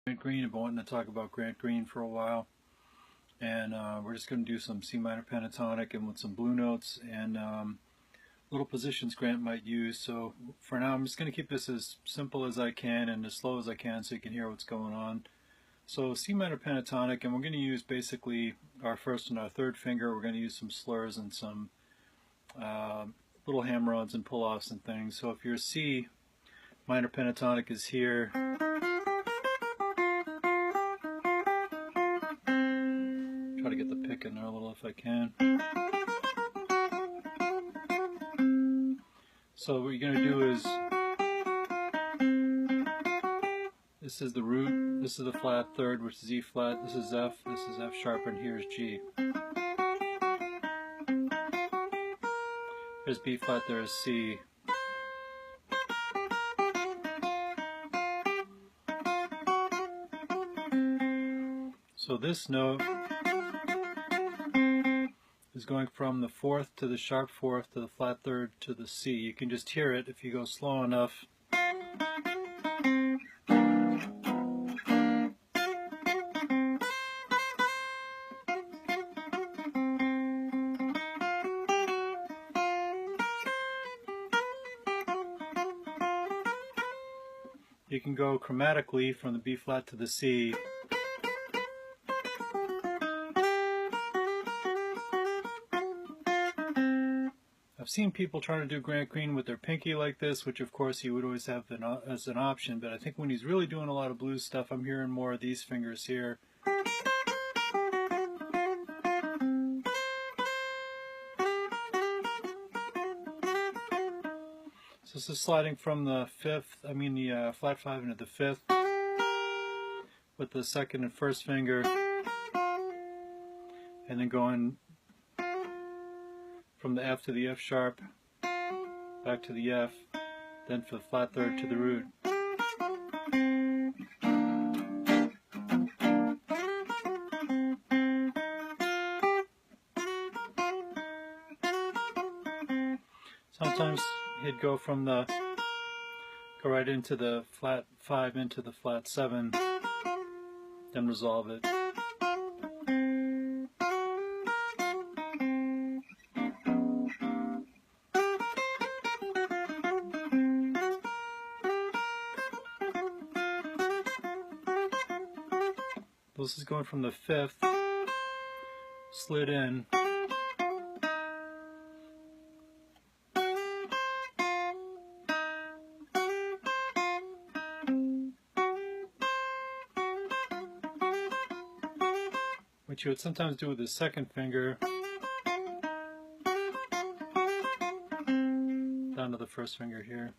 Grant Green. I've been wanting to talk about Grant Green for a while, and we're just going to do some C minor pentatonic and with some blue notes and little positions Grant might use. So for now I'm just going to keep this as simple as I can and as slow as I can so you can hear what's going on. So C minor pentatonic, and we're going to use basically our first and our third finger. We're going to use some slurs and some little hammer-ons and pull-offs and things. So if your C minor pentatonic is here, try to get the pick in there a little if I can. So what you're going to do is, this is the root, this is the flat third, which is E flat, this is F sharp, and here's G. There's B flat, there's C. So this note is going from the fourth to the sharp fourth to the flat third to the C. You can just hear it if you go slow enough. You can go chromatically from the B flat to the C. I've seen people trying to do Grant Green with their pinky like this, which of course you would always have as an option, but I think when he's really doing a lot of blues stuff, I'm hearing more of these fingers here. So this is sliding from the flat 5 into the 5th with the second and first finger, and then going from the F to the F sharp, back to the F, then for the flat third to the root. Sometimes he'd go right into the flat 5 into the flat 7, then resolve it. This is going from the 5th, slid in, which you would sometimes do with the second finger, down to the first finger here.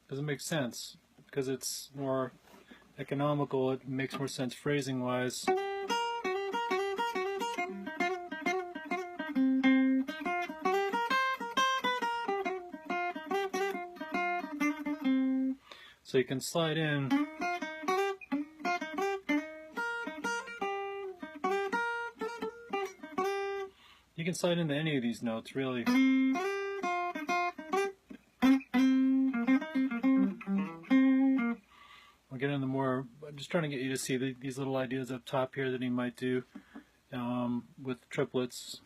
Doesn't make sense because it's more economical. It makes more sense phrasing wise. So you can slide in. You can slide into any of these notes really. Get into more, I'm just trying to get you to see these little ideas up top here that he might do with triplets.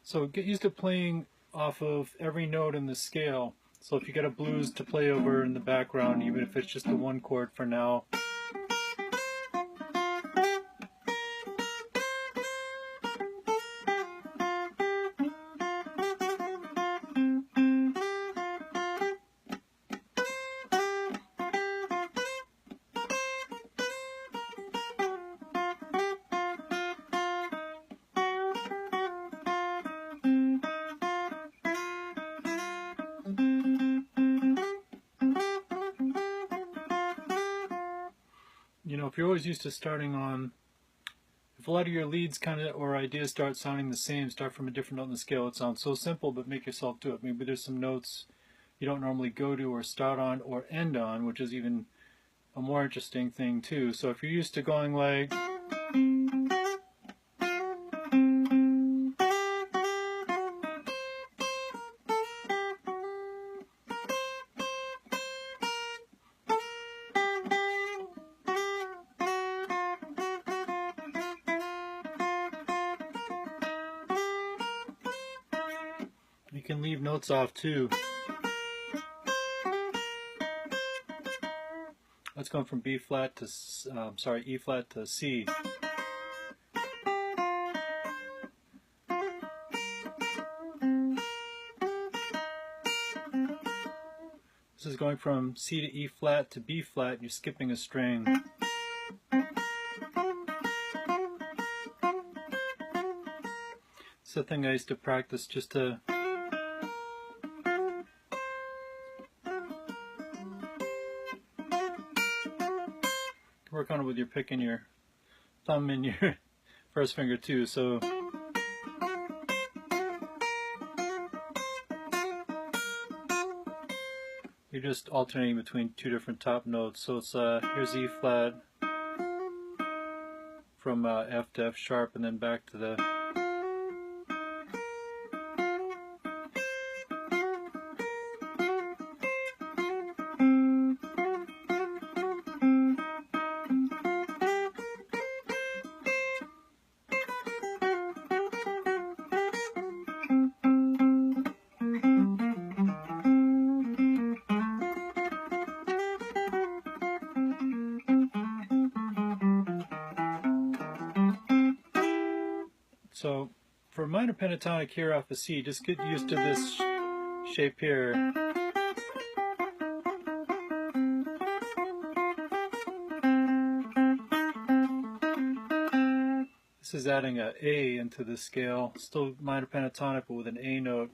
So get used to playing off of every note in the scale. So if you got a blues to play over in the background, even if it's just the one chord for now, if you're always used to starting on if a lot of your leads or ideas start sounding the same, start from a different note in the scale. It sounds so simple, but make yourself do it. Maybe there's some notes you don't normally go to or start on or end on, which is even a more interesting thing too. So if you're used to going like, you can leave notes off too. Let's go from E flat to C. This is going from C to E flat to B flat, and you're skipping a string. It's the thing I used to practice just to work on it with your pick and your thumb and your first finger too. So you're just alternating between two different top notes. So it's here's E flat from F to F sharp, and then back to the So for minor pentatonic here off of C, just get used to this shape here. This is adding an A into the scale, still minor pentatonic but with an A note.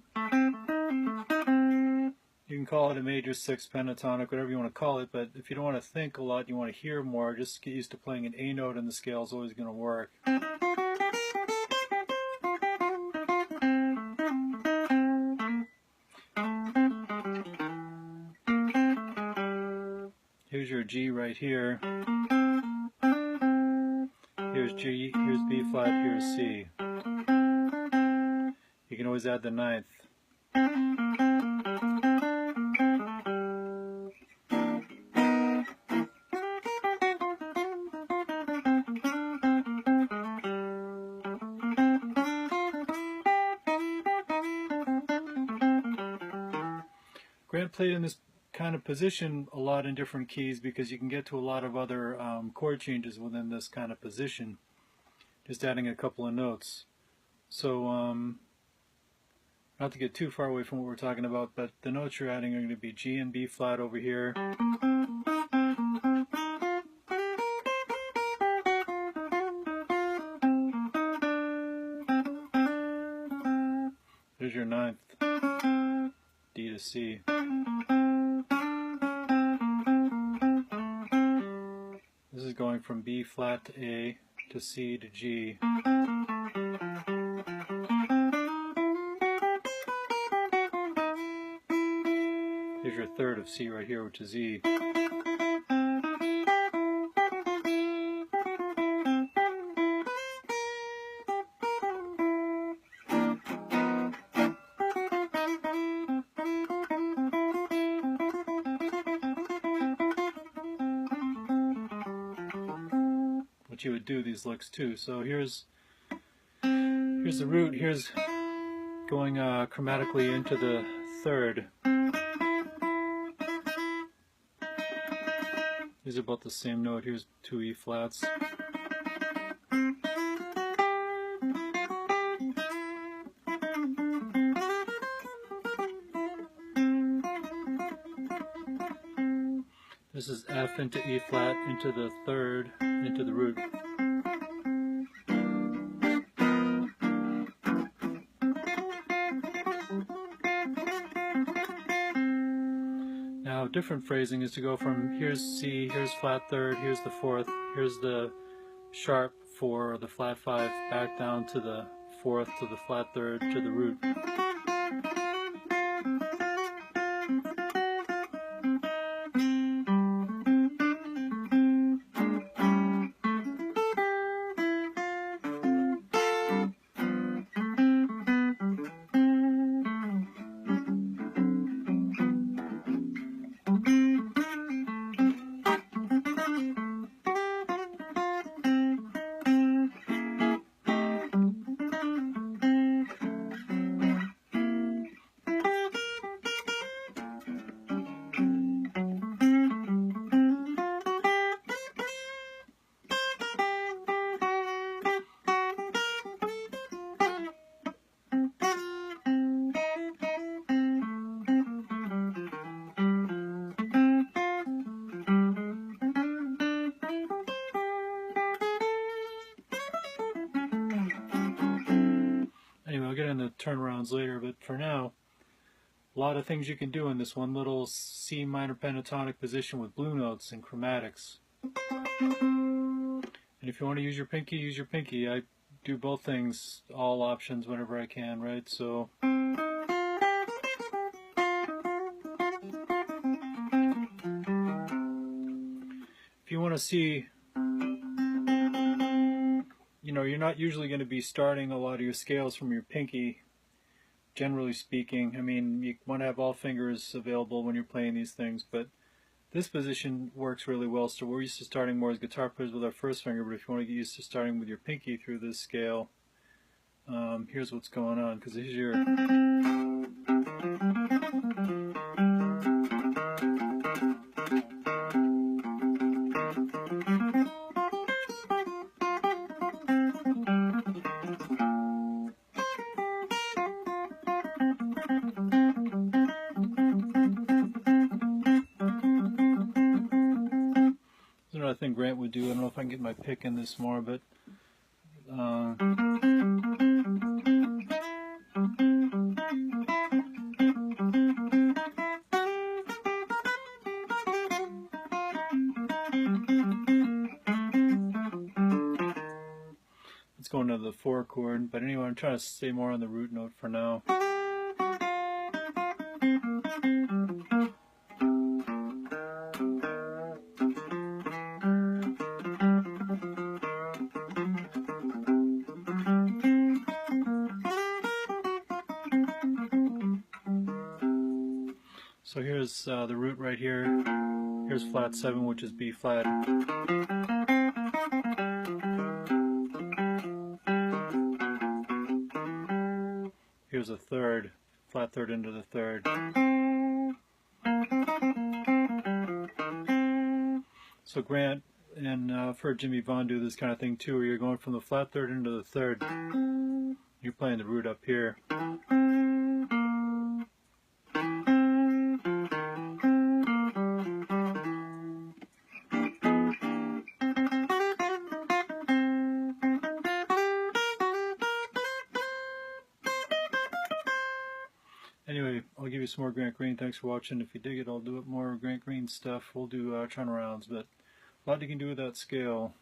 You can call it a major sixth pentatonic, whatever you want to call it, but if you don't want to think a lot, you want to hear more, just get used to playing an A note in the scale is always going to work. Here's your G right here. Here's G, here's B flat, here's C. You can always add the ninth. Grant played in this kind of position a lot in different keys because you can get to a lot of other chord changes within this kind of position, just adding a couple of notes. So not to get too far away from what we're talking about, but the notes you're adding are going to be G and B flat over here. There's your ninth, D to C. This is going from B flat to A to C to G. Here's your third of C right here, which is E. What you would do these licks too. So here's the root. Here's going chromatically into the third. These are both the same note. Here's two E flats. This is F into E flat, into the third, into the root. Now, different phrasing is to go from here's C, here's flat third, here's the fourth, here's the sharp 4, the flat 5, back down to the 4th, to the flat 3rd, to the root. Anyway, I'll get into turnarounds later, but for now, a lot of things you can do in this one little C minor pentatonic position with blue notes and chromatics. And if you want to use your pinky, use your pinky. I do both things, all options, whenever I can, right? So if you want to see, you know, you're not usually going to be starting a lot of your scales from your pinky, generally speaking. I mean, you want to have all fingers available when you're playing these things, but this position works really well. So we're used to starting more as guitar players with our first finger, but if you want to get used to starting with your pinky through this scale, here's what's going on, because here's your... Another thing Grant would do. I don't know if I can get my pick in this more, but let's go into the 4 chord. But anyway, I'm trying to stay more on the root note for now. So here's the root right here. Here's flat 7, which is B flat. Here's a 3rd, flat 3rd into the 3rd. So Grant and I've heard Jimmy Vaughn do this kind of thing too, where you're going from the flat 3rd into the 3rd. You're playing the root up here. Anyway, I'll give you some more Grant Green. Thanks for watching. If you dig it, I'll do it more Grant Green stuff. We'll do turnarounds, but a lot you can do with that scale.